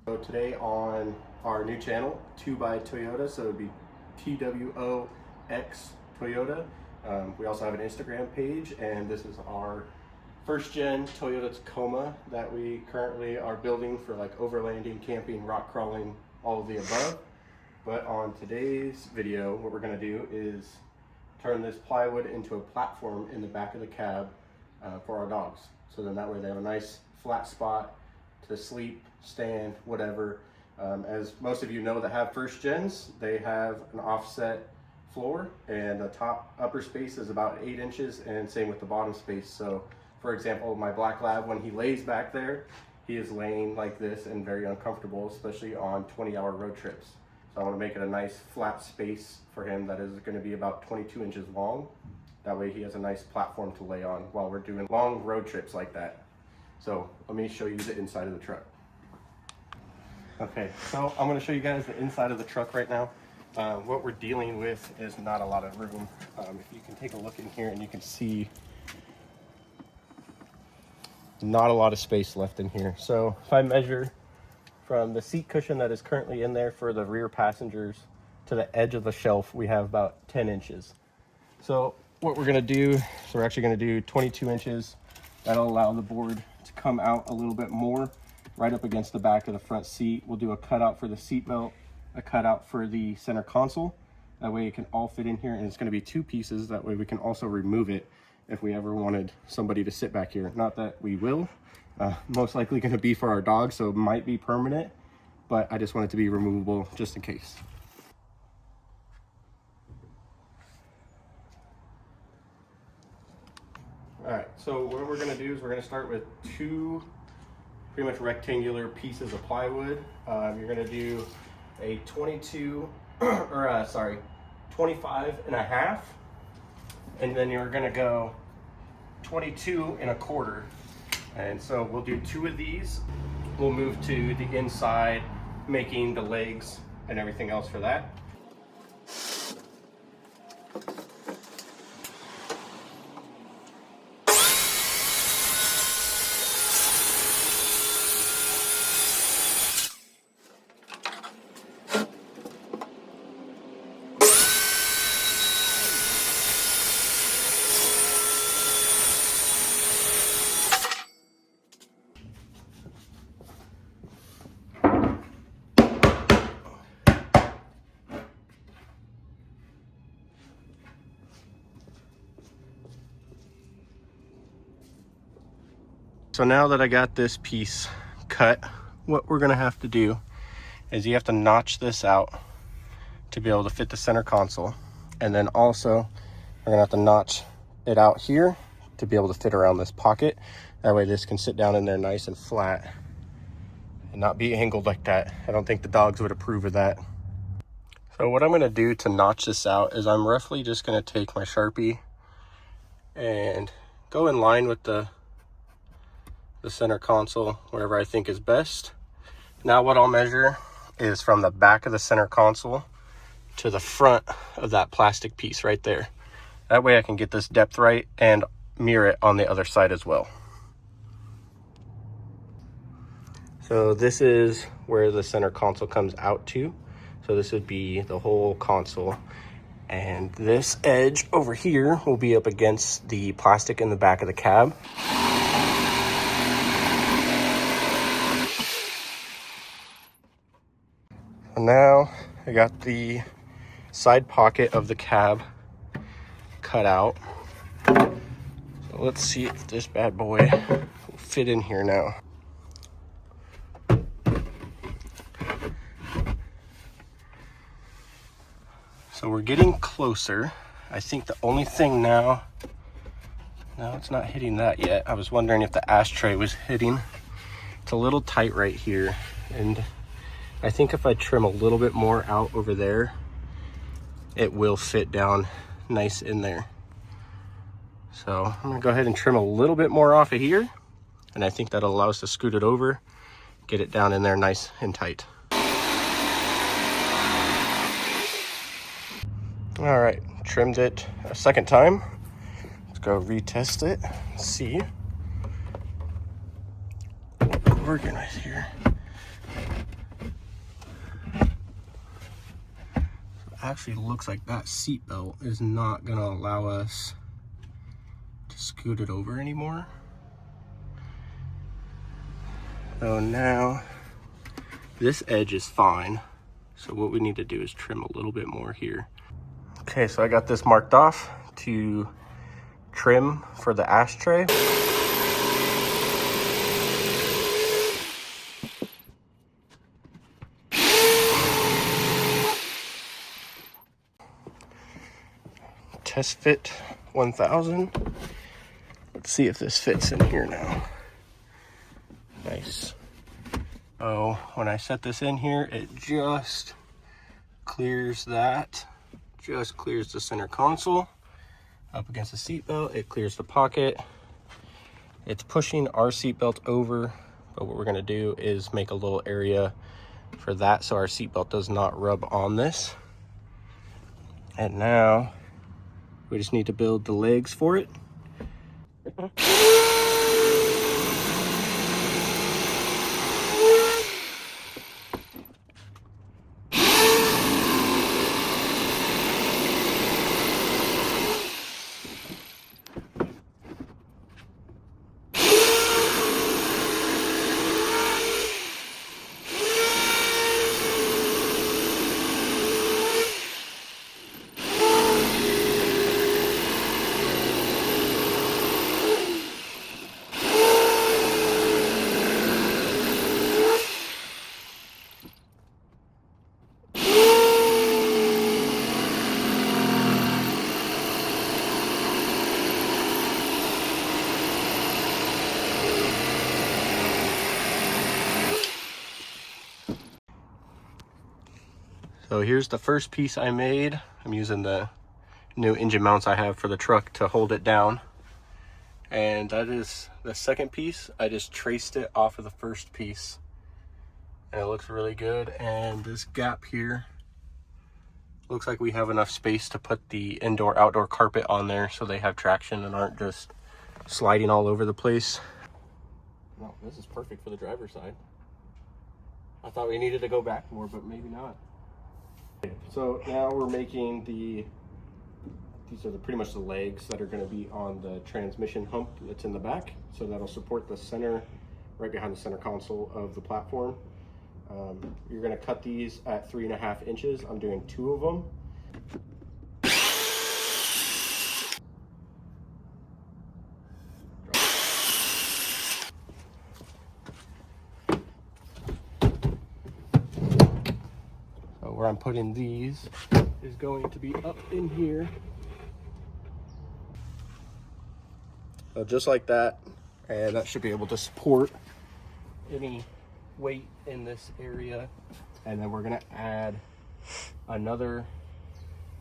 So today on our new channel, 2x Toyota, so it would be TWOX Toyota. We also have an Instagram page, and this is our first gen Toyota Tacoma that we currently are building for like overlanding, camping, rock crawling, all of the above. But on today's video, what we're going to do is turn this plywood into a platform in the back of the cab for our dogs. So then that way they have a nice flat spot to sleep, stand, whatever. As most of you know that have first gens, they have an offset floor, and the upper space is about 8 inches, and same with the bottom space. So for example, my black lab, when he lays back there, he is laying like this and very uncomfortable, especially on 20-hour road trips. So I want to make it a nice flat space for him that is going to be about 22 inches long. That way he has a nice platform to lay on while we're doing long road trips like that. So let me show you the inside of the truck. Okay, so I'm going to show you guys the inside of the truck right now. What we're dealing with is not a lot of room. If you can take a look in here, and you can see not a lot of space left in here. So if I measure from the seat cushion that is currently in there for the rear passengers to the edge of the shelf, we have about 10 inches. So what we're going to do, so we're actually going to do 22 inches. That'll allow the board to come out a little bit more right up against the back of the front seat. We'll do a cutout for the seat belt, a cutout for the center console. That way it can all fit in here, and it's going to be 2 pieces. That way we can also remove it if we ever wanted somebody to sit back here. Not that we will. Most likely going to be for our dog, so it might be permanent, but I just want it to be removable just in case. All right, so what we're going to do is we're going to start with 2 pretty much rectangular pieces of plywood. You're going to do a 25.5, and then you're going to go 22.25. And so we'll do 2 of these. We'll move to the inside, making the legs and everything else for that. So now that I got this piece cut, what we're gonna have to do is you have to notch this out to be able to fit the center console. And then also we're gonna have to notch it out here to be able to fit around this pocket. That way this can sit down in there nice and flat and not be angled like that. I don't think the dogs would approve of that. So what I'm gonna do to notch this out is I'm roughly just gonna take my Sharpie and go in line with the center console wherever I think is best. Now what I'll measure is from the back of the center console to the front of that plastic piece right there. That way I can get this depth right and mirror it on the other side as well. So this is where the center console comes out to. So this would be the whole console. And this edge over here will be up against the plastic in the back of the cab. Now I got the side pocket of the cab cut out. So let's see if this bad boy will fit in here now. So we're getting closer. I think the only thing now No, it's not hitting that yet. I was wondering if the ashtray was hitting. It's a little tight right here, and I think if I trim a little bit more out over there, it will fit down nice in there. So I'm gonna go ahead and trim a little bit more off of here, and I think that'll allow us to scoot it over, get it down in there nice and tight. All right, trimmed it a second time. Let's go retest it, see what we're working with here. It actually looks like that seat belt is not gonna allow us to scoot it over anymore. So now this edge is fine. So what we need to do is trim a little bit more here. Okay, so I got this marked off to trim for the ashtray. Test fit 1000. Let's see if this fits in here now. Nice. Oh, when I set this in here, it just clears that. Just clears the center console up against the seat belt. It clears the pocket. It's pushing our seat belt over, but what we're gonna do is make a little area for that so our seat belt does not rub on this. And now we just need to build the legs for it. So here's the first piece I made. I'm using the new engine mounts I have for the truck to hold it down. And that is the second piece. I just traced it off of the first piece. And it looks really good. And this gap here, looks like we have enough space to put the indoor-outdoor carpet on there so they have traction and aren't just sliding all over the place. No, this is perfect for the driver's side. I thought we needed to go back more, but maybe not. So now we're making these are pretty much the legs that are going to be on the transmission hump that's in the back. So that'll support the center, right behind the center console of the platform. You're going to cut these at 3.5 inches. I'm doing 2 of them. Where I'm putting these is going to be up in here. So just like that, and that should be able to support any weight in this area. And then we're gonna add another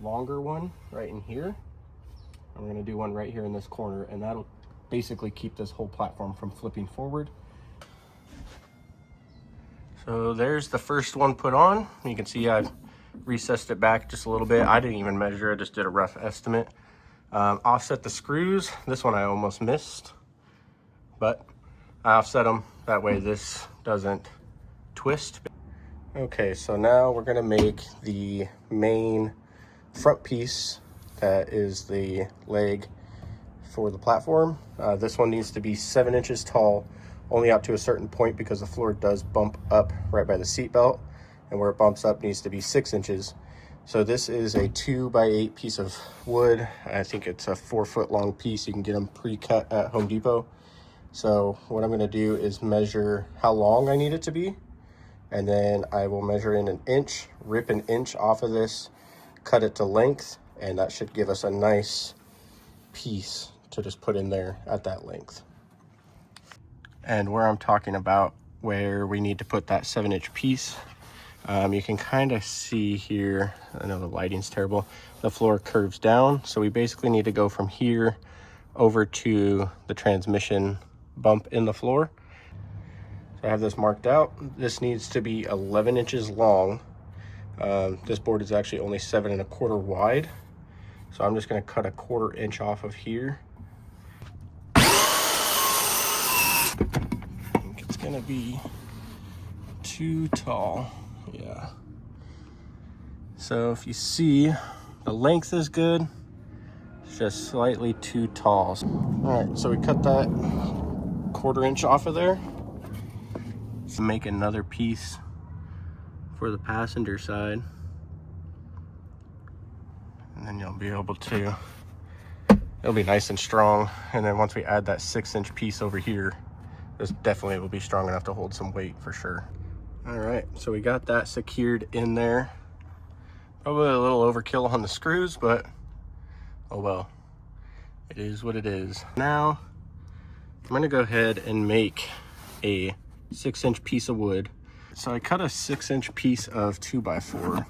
longer one right in here. And we're gonna do one right here in this corner, and that'll basically keep this whole platform from flipping forward. So there's the first one put on. You can see I've recessed it back just a little bit. I didn't even measure, I just did a rough estimate. Offset the screws. This one I almost missed, but I offset them. That way this doesn't twist. Okay, so now we're gonna make the main front piece that is the leg for the platform. This one needs to be 7 inches tall, only out to a certain point because the floor does bump up right by the seat belt, and where it bumps up needs to be 6 inches. So this is a 2x8 piece of wood. I think it's a 4-foot long piece. You can get them pre-cut at Home Depot. So what I'm gonna do is measure how long I need it to be, and then I will measure in 1 inch, rip 1 inch off of this, cut it to length, and that should give us a nice piece to just put in there at that length. And where I'm talking about where we need to put that 7-inch piece, you can kind of see here, I know the lighting's terrible, the floor curves down. So we basically need to go from here over to the transmission bump in the floor. So I have this marked out. This needs to be 11 inches long. This board is actually only 7 1/4 wide. So I'm just gonna cut 1/4 inch off of here. I think it's gonna be too tall. Yeah. So if you see, the length is good. It's just slightly too tall. All right, so we cut that 1/4 inch off of there. Let's make another piece for the passenger side. And then you'll be able to, it'll be nice and strong. And then once we add that 6-inch piece over here, this definitely will be strong enough to hold some weight for sure. All right, so we got that secured in there. Probably a little overkill on the screws, but oh well, it is what it is. Now, I'm gonna go ahead and make a 6-inch piece of wood. So I cut a 6-inch piece of 2x4,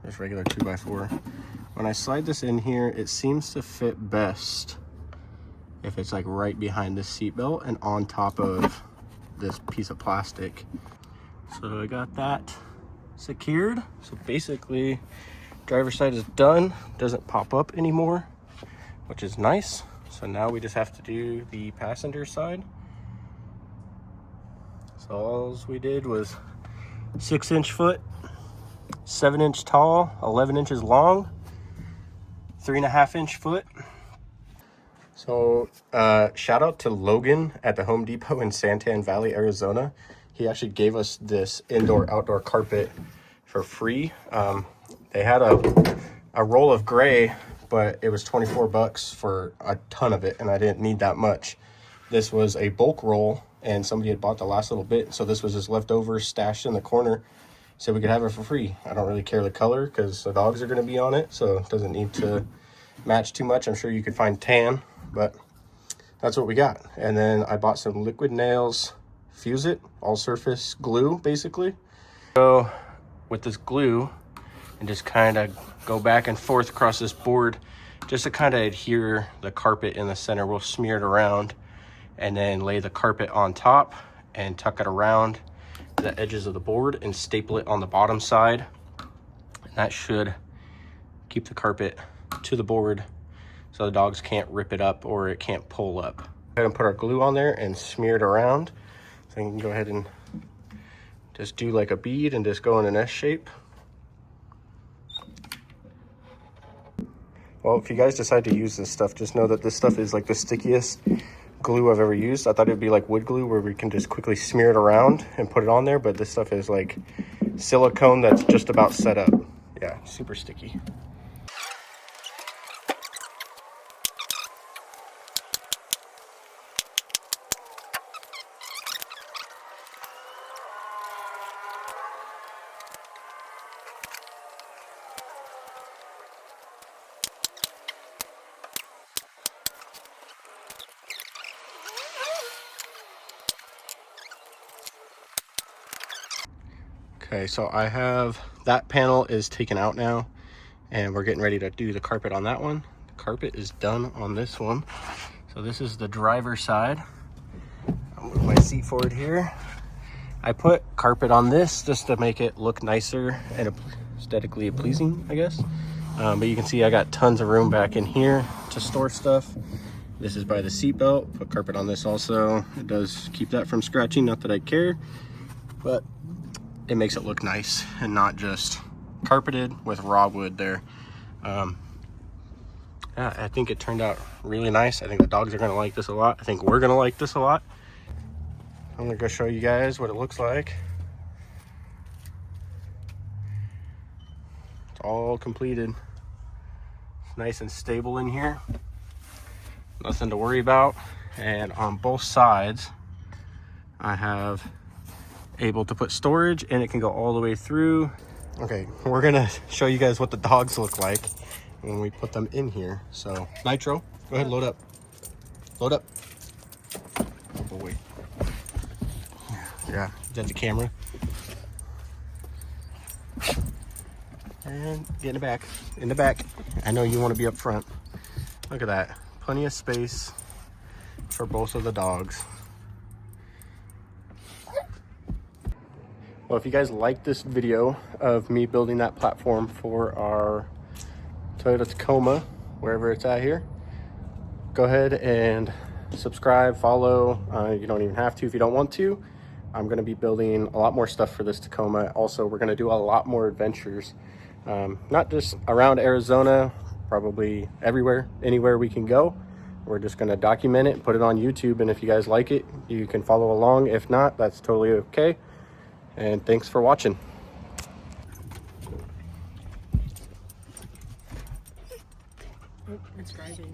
just regular 2x4. When I slide this in here, it seems to fit best if it's like right behind the seat belt and on top of this piece of plastic. So I got that secured. So basically, driver's side is done, doesn't pop up anymore, which is nice. So now we just have to do the passenger side. So all we did was 6-inch foot, 7-inch tall, 11 inches long, 3.5-inch foot. So shout out to Logan at the Home Depot in Santan Valley, Arizona. He actually gave us this indoor-outdoor carpet for free. They had a roll of gray, but it was 24 bucks for a ton of it, and I didn't need that much. This was a bulk roll, and somebody had bought the last little bit, so this was just leftover stashed in the corner, so we could have it for free. I don't really care the color because the dogs are going to be on it, so it doesn't need to match too much. I'm sure you could find tan, but that's what we got. And then I bought some liquid nails, fuse it, all surface glue basically. So with this glue, and just kind of go back and forth across this board just to kind of adhere the carpet in the center. We'll smear it around and then lay the carpet on top and tuck it around the edges of the board and staple it on the bottom side. And that should keep the carpet to the board so the dogs can't rip it up or it can't pull up. Go ahead and put our glue on there and smear it around. So you can go ahead and just do like a bead and just go in an S shape. Well, if you guys decide to use this stuff, just know that this stuff is like the stickiest glue I've ever used. I thought it'd be like wood glue where we can just quickly smear it around and put it on there, but this stuff is like silicone that's just about set up. Yeah, super sticky. Okay, so I have that panel is taken out now, and we're getting ready to do the carpet on that one. The carpet is done on this one. So this is the driver's side. I'll move my seat forward here. I put carpet on this just to make it look nicer and aesthetically pleasing, I guess. But you can see I got tons of room back in here to store stuff. This is by the seat belt. Put carpet on this also. It does keep that from scratching, not that I care, but it makes it look nice and not just carpeted with raw wood there. Yeah, I think it turned out really nice. I think the dogs are gonna like this a lot. I think we're gonna like this a lot. I'm gonna go show you guys what it looks like. It's all completed. It's nice and stable in here. Nothing to worry about. And on both sides, I have able to put storage, and it can go all the way through. Okay, we're gonna show you guys what the dogs look like when we put them in here. So Nitro, Go ahead, load up. Load up. Oh boy. Yeah, that's the camera. And get in the back. In the back. I know you want to be up front. Look at that. Plenty of space for both of the dogs. Well, if you guys like this video of me building that platform for our Toyota Tacoma, wherever it's at here, go ahead and subscribe, follow. You don't even have to if you don't want to. I'm going to be building a lot more stuff for this Tacoma. Also, we're going to do a lot more adventures, not just around Arizona, probably everywhere, anywhere we can go. We're just going to document it and put it on YouTube. And if you guys like it, you can follow along. If not, that's totally okay. And thanks for watching. Oh, it's driving.